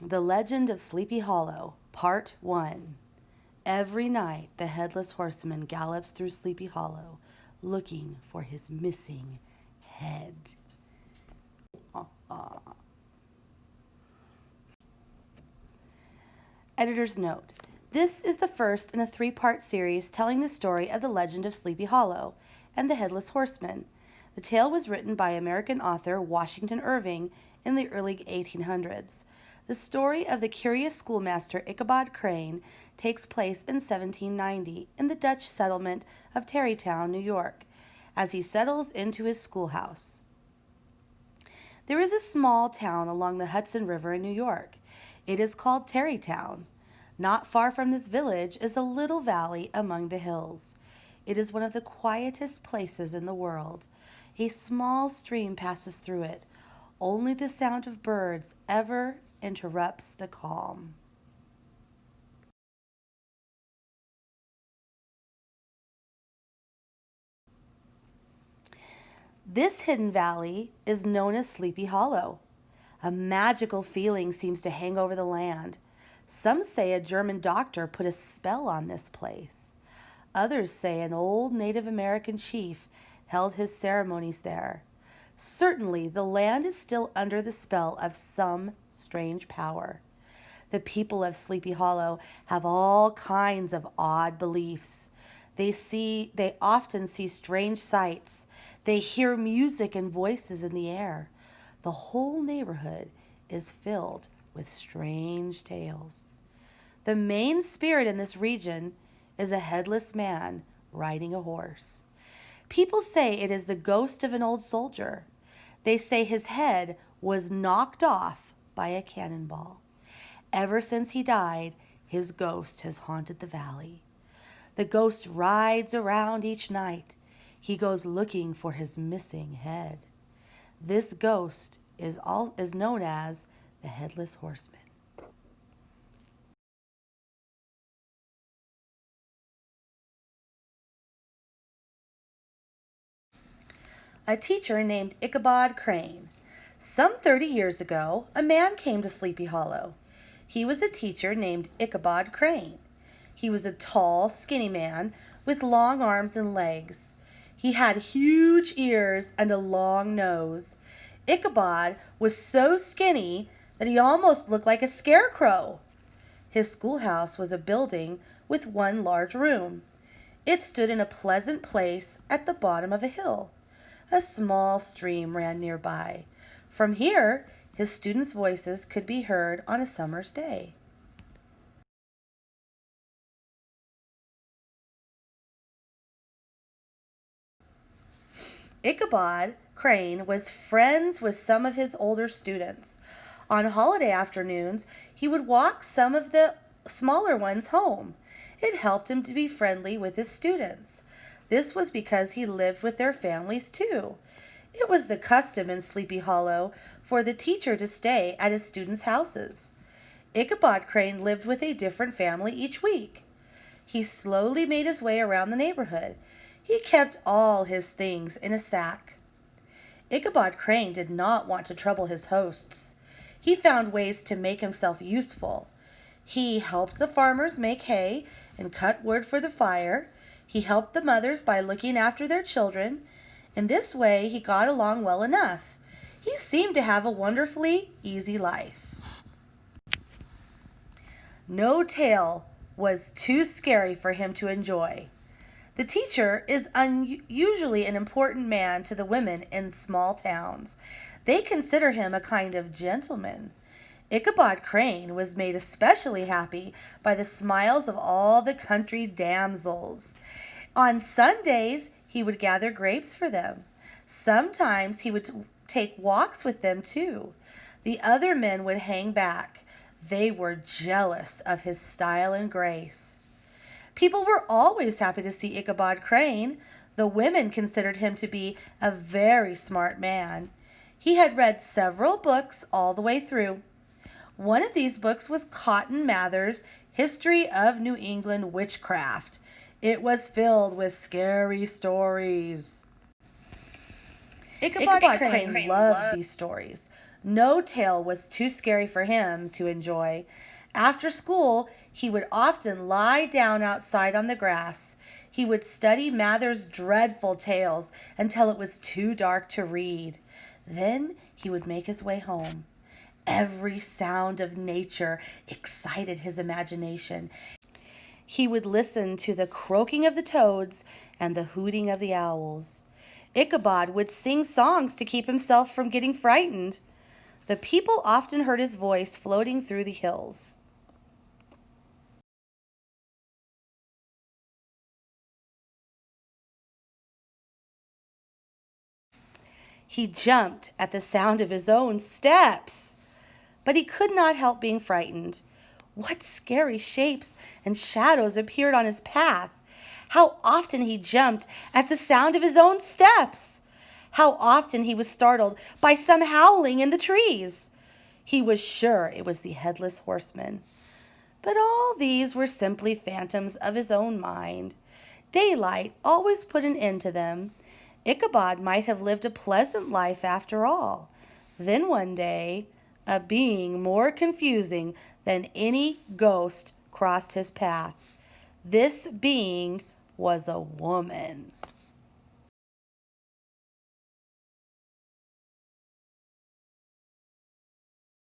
The Legend of Sleepy Hollow, Part 1. Every night the Headless Horseman gallops through Sleepy Hollow, looking for his missing head. Editor's note. This is the first in a three-part series telling the story of the legend of Sleepy Hollow and the Headless Horseman. The tale was written by American author Washington Irving in the early 1800s. The story of the curious schoolmaster Ichabod Crane takes place in 1790 in the Dutch settlement of Tarrytown, New York, as he settles into his schoolhouse. There is a small town along the Hudson River in New York. It is called Tarrytown. Not far from this village is a little valley among the hills. It is one of the quietest places in the world. A small stream passes through it. Only the sound of birds ever interrupts the calm. This hidden valley is known as Sleepy Hollow. A magical feeling seems to hang over the land. Some say a German doctor put a spell on this place. Others say an old Native American chief held his ceremonies there. Certainly, the land is still under the spell of some strange power. The people of Sleepy Hollow have all kinds of odd beliefs. They often see strange sights. They hear music and voices in the air. The whole neighborhood is filled with strange tales. The main spirit in this region is a headless man riding a horse. People say it is the ghost of an old soldier. They say his head was knocked off by a cannonball. Ever since he died, his ghost has haunted the valley. The ghost rides around each night. He goes looking for his missing head. This ghost is known as the Headless Horseman. A teacher named Ichabod Crane. Some 30 years ago, a man came to Sleepy Hollow. He was a teacher named Ichabod Crane. He was a tall, skinny man with long arms and legs. He had huge ears and a long nose. Ichabod was so skinny that he almost looked like a scarecrow. His schoolhouse was a building with one large room. It stood in a pleasant place at the bottom of a hill. A small stream ran nearby. From here, his students' voices could be heard on a summer's day. Ichabod Crane was friends with some of his older students. On holiday afternoons, he would walk some of the smaller ones home. It helped him to be friendly with his students. This was because he lived with their families too. It was the custom in Sleepy Hollow for the teacher to stay at his students' houses. Ichabod Crane lived with a different family each week. He slowly made his way around the neighborhood. He kept all his things in a sack. Ichabod Crane did not want to trouble his hosts. He found ways to make himself useful. He helped the farmers make hay and cut wood for the fire. He helped the mothers by looking after their children. In this way, he got along well enough. He seemed to have a wonderfully easy life. No tale was too scary for him to enjoy. The teacher is usually an important man to the women in small towns. They consider him a kind of gentleman. Ichabod Crane was made especially happy by the smiles of all the country damsels. On Sundays, he would gather grapes for them. Sometimes he would take walks with them too. The other men would hang back. They were jealous of his style and grace. People were always happy to see Ichabod Crane. The women considered him to be a very smart man. He had read several books all the way through. One of these books was Cotton Mather's History of New England Witchcraft. It was filled with scary stories. Ichabod Crane loved these stories. No tale was too scary for him to enjoy. After school, he would often lie down outside on the grass. He would study Mather's dreadful tales until it was too dark to read. Then he would make his way home. Every sound of nature excited his imagination. He would listen to the croaking of the toads and the hooting of the owls. Ichabod would sing songs to keep himself from getting frightened. The people often heard his voice floating through the hills. He jumped at the sound of his own steps, but he could not help being frightened. What scary shapes and shadows appeared on his path! How often he jumped at the sound of his own steps! How often he was startled by some howling in the trees! He was sure it was the headless horseman. But all these were simply phantoms of his own mind. Daylight always put an end to them. Ichabod might have lived a pleasant life after all. Then one day, a being more confusing than any ghost crossed his path. This being was a woman.